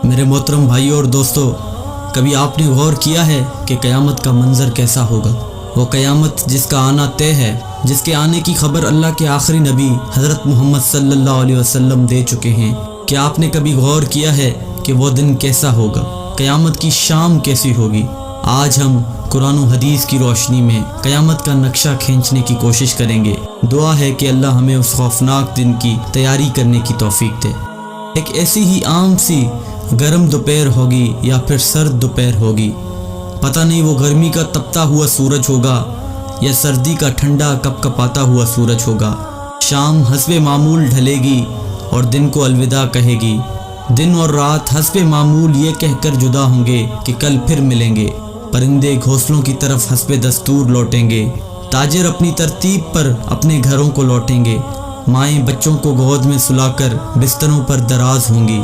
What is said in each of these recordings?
میرے محترم بھائیوں اور دوستوں، کبھی آپ نے غور کیا ہے کہ قیامت کا منظر کیسا ہوگا؟ وہ قیامت جس کا آنا طے ہے، جس کے آنے کی خبر اللہ کے آخری نبی حضرت محمد صلی اللہ علیہ وسلم دے چکے ہیں۔ کیا آپ نے کبھی غور کیا ہے کہ وہ دن کیسا ہوگا؟ قیامت کی شام کیسی ہوگی؟ آج ہم قرآن و حدیث کی روشنی میں قیامت کا نقشہ کھینچنے کی کوشش کریں گے۔ دعا ہے کہ اللہ ہمیں اس خوفناک دن کی تیاری کرنے کی توفیق دے۔ ایک ایسی ہی عام سی گرم دوپہر ہوگی یا پھر سرد دوپہر ہوگی، پتہ نہیں وہ گرمی کا تپتا ہوا سورج ہوگا یا سردی کا ٹھنڈا کپ کپاتا ہوا سورج ہوگا۔ شام حسب معمول ڈھلے گی اور دن کو الوداع کہے گی۔ دن اور رات حسب معمول یہ کہہ کر جدا ہوں گے کہ کل پھر ملیں گے۔ پرندے گھونسلوں کی طرف حسب دستور لوٹیں گے۔ تاجر اپنی ترتیب پر اپنے گھروں کو لوٹیں گے۔ مائیں بچوں کو گود میں سلا کر بستروں پر دراز ہوں گی۔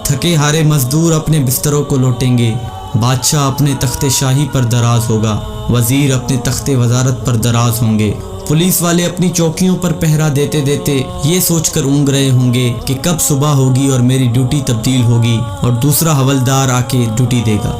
تھکے ہارے مزدور اپنے بستروں کو لوٹیں گے۔ بادشاہ اپنے تخت شاہی پر دراز ہوگا۔ وزیر اپنے تخت وزارت پر دراز ہوں گے۔ پولیس والے اپنی چوکیوں پر پہرا دیتے دیتے یہ سوچ کر اونگ رہے ہوں گے کہ کب صبح ہوگی اور میری ڈیوٹی تبدیل ہوگی اور دوسرا حوالدار آ کے ڈیوٹی دے گا۔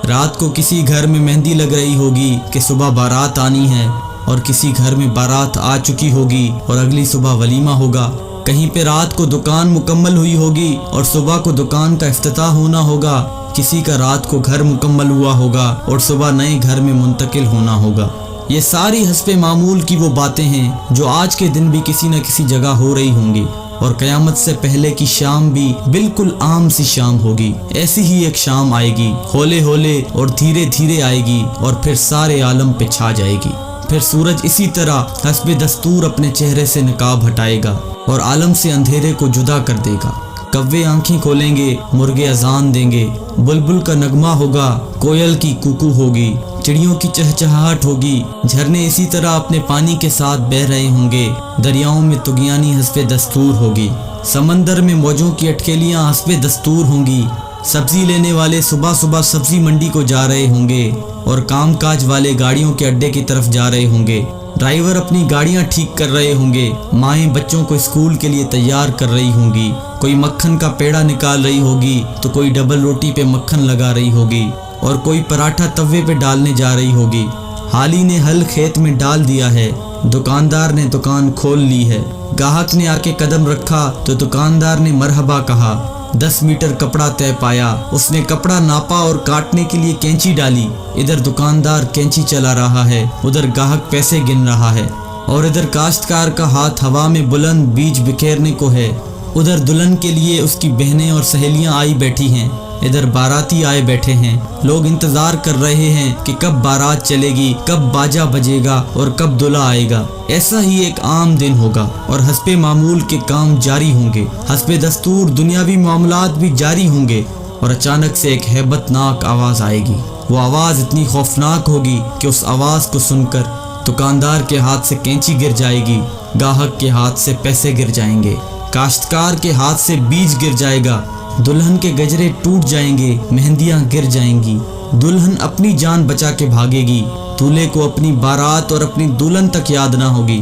رات کو کسی گھر میں مہندی لگ رہی ہوگی کہ صبح بارات آنی ہے، اور کسی گھر میں بارات آ چکی ہوگی اور اگلی صبح ولیمہ ہوگا۔ کہیں پہ رات کو دکان مکمل ہوئی ہوگی اور صبح کو دکان کا افتتاح ہونا ہوگا۔ کسی کا رات کو گھر مکمل ہوا ہوگا اور صبح نئے گھر میں منتقل ہونا ہوگا۔ یہ ساری حسب معمول کی وہ باتیں ہیں جو آج کے دن بھی کسی نہ کسی جگہ ہو رہی ہوں گی، اور قیامت سے پہلے کی شام بھی بالکل عام سی شام ہوگی۔ ایسی ہی ایک شام آئے گی، ہولے ہولے اور دھیرے دھیرے آئے گی اور پھر سارے عالم پہ چھا جائے گی۔ پھر سورج اسی طرح حسب دستور اپنے چہرے سے نقاب ہٹائے گا اور عالم سے اندھیرے کو جدا کر دے گا۔ کوے آنکھیں کھولیں گے، مرغے اذان دیں گے، بلبل کا نغمہ ہوگا، کوئل کی کوکو ہوگی، چڑیوں کی چہچہاہٹ ہوگی، جھرنے اسی طرح اپنے پانی کے ساتھ بہہ رہے ہوں گے، دریاؤں میں طغیانی حسب دستور ہوگی، سمندر میں موجوں کی اٹکیلیاں حسب دستور ہوں گی، سبزی لینے والے صبح صبح سبزی منڈی کو جا رہے ہوں گے اور کام کاج والے گاڑیوں کے اڈے کی طرف جا رہے ہوں گے، ڈرائیور اپنی گاڑیاں ٹھیک کر رہے ہوں گے، مائیں بچوں کو اسکول کے لیے تیار کر رہی ہوں گی، کوئی مکھن کا پیڑا نکال رہی ہوگی تو کوئی ڈبل روٹی پہ مکھن لگا رہی ہوگی اور کوئی پراٹھا توے پہ ڈالنے جا رہی ہوگی۔ حالی نے ہل کھیت میں ڈال دیا ہے، دکاندار نے دکان کھول لی ہے، گاہک نے آ کے قدم رکھا تو دکاندار نے مرحبا کہا۔ 10 میٹر کپڑا طے پایا، اس نے کپڑا ناپا اور کاٹنے کے لیے کینچی ڈالی۔ ادھر دکاندار کینچی چلا رہا ہے، ادھر گاہک پیسے گن رہا ہے، اور ادھر کاشتکار کا ہاتھ ہوا میں بلند بیج بکھیرنے کو ہے۔ ادھر دلہن کے لیے اس کی بہنیں اور سہیلیاں آئی بیٹھی ہیں، ادھر باراتی آئے بیٹھے ہیں۔ لوگ انتظار کر رہے ہیں کہ کب بارات چلے گی، کب باجا بجے گا اور کب دلہا آئے گا۔ ایسا ہی ایک عام دن ہوگا اور حسب معمول کے کام جاری ہوں گے، حسب دستور دنیاوی معاملات بھی جاری ہوں گے، اور اچانک سے ایک ہیبت ناک آواز آئے گی۔ وہ آواز اتنی خوفناک ہوگی کہ اس آواز کو سن کر دکاندار کے ہاتھ سے کینچی گر جائے گی، گاہک کے ہاتھ سے پیسے گر جائیں گے، کاشتکار کے ہاتھ سے بیج گر جائے گا، دلہن کے گجرے ٹوٹ جائیں گے، مہندیاں گر جائیں گی، دلہن اپنی جان بچا کے بھاگے گی، دولہے کو اپنی بارات اور اپنی دلہن تک یاد نہ ہوگی،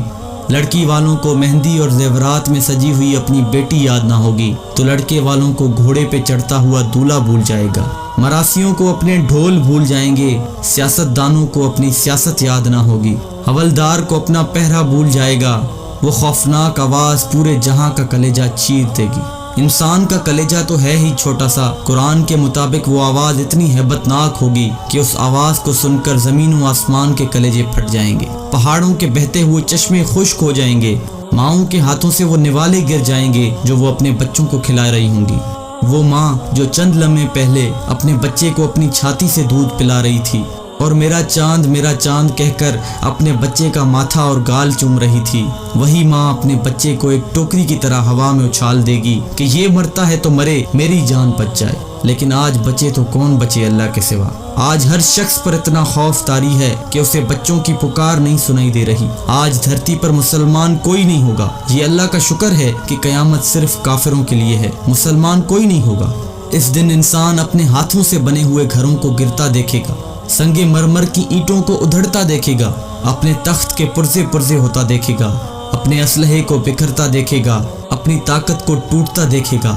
لڑکی والوں کو مہندی اور زیورات میں سجی ہوئی اپنی بیٹی یاد نہ ہوگی، تو لڑکے والوں کو گھوڑے پہ چڑھتا ہوا دولہا بھول جائے گا، مراسیوں کو اپنے ڈھول بھول جائیں گے، سیاست دانوں کو اپنی سیاست یاد نہ ہوگی، حوالدار کو اپنا پہرا بھول جائے گا۔ وہ خوفناک آواز پورے جہاں کا کلیجہ چیر دے گی۔ انسان کا کلیجہ تو ہے ہی چھوٹا سا، قرآن کے مطابق وہ آواز اتنی ہیبت ناک ہوگی کہ اس آواز کو سن کر زمین و آسمان کے کلیجے پھٹ جائیں گے، پہاڑوں کے بہتے ہوئے چشمے خشک ہو جائیں گے، ماؤں کے ہاتھوں سے وہ نوالے گر جائیں گے جو وہ اپنے بچوں کو کھلا رہی ہوں گی۔ وہ ماں جو چند لمحے پہلے اپنے بچے کو اپنی چھاتی سے دودھ پلا رہی تھی اور میرا چاند کہہ کر اپنے بچے کا ماتھا اور گال چوم رہی تھی، وہی ماں اپنے بچے کو ایک ٹوکری کی طرح ہوا میں اچھال دے گی کہ یہ مرتا ہے تو مرے، میری جان بچ جائے۔ لیکن آج بچے تو کون بچے اللہ کے سوا؟ آج ہر شخص پر اتنا خوف طاری ہے کہ اسے بچوں کی پکار نہیں سنائی دے رہی۔ آج دھرتی پر مسلمان کوئی نہیں ہوگا۔ یہ اللہ کا شکر ہے کہ قیامت صرف کافروں کے لیے ہے، مسلمان کوئی نہیں ہوگا۔ اس دن انسان اپنے ہاتھوں سے بنے ہوئے گھروں کو گرتا دیکھے گا، سنگ مرمر کی اینٹوں کو ادھڑتا دیکھے گا، اپنے تخت کے پرزے پرزے ہوتا دیکھے گا، اپنے اسلحے کو بکھرتا دیکھے گا، اپنی طاقت کو ٹوٹتا دیکھے گا،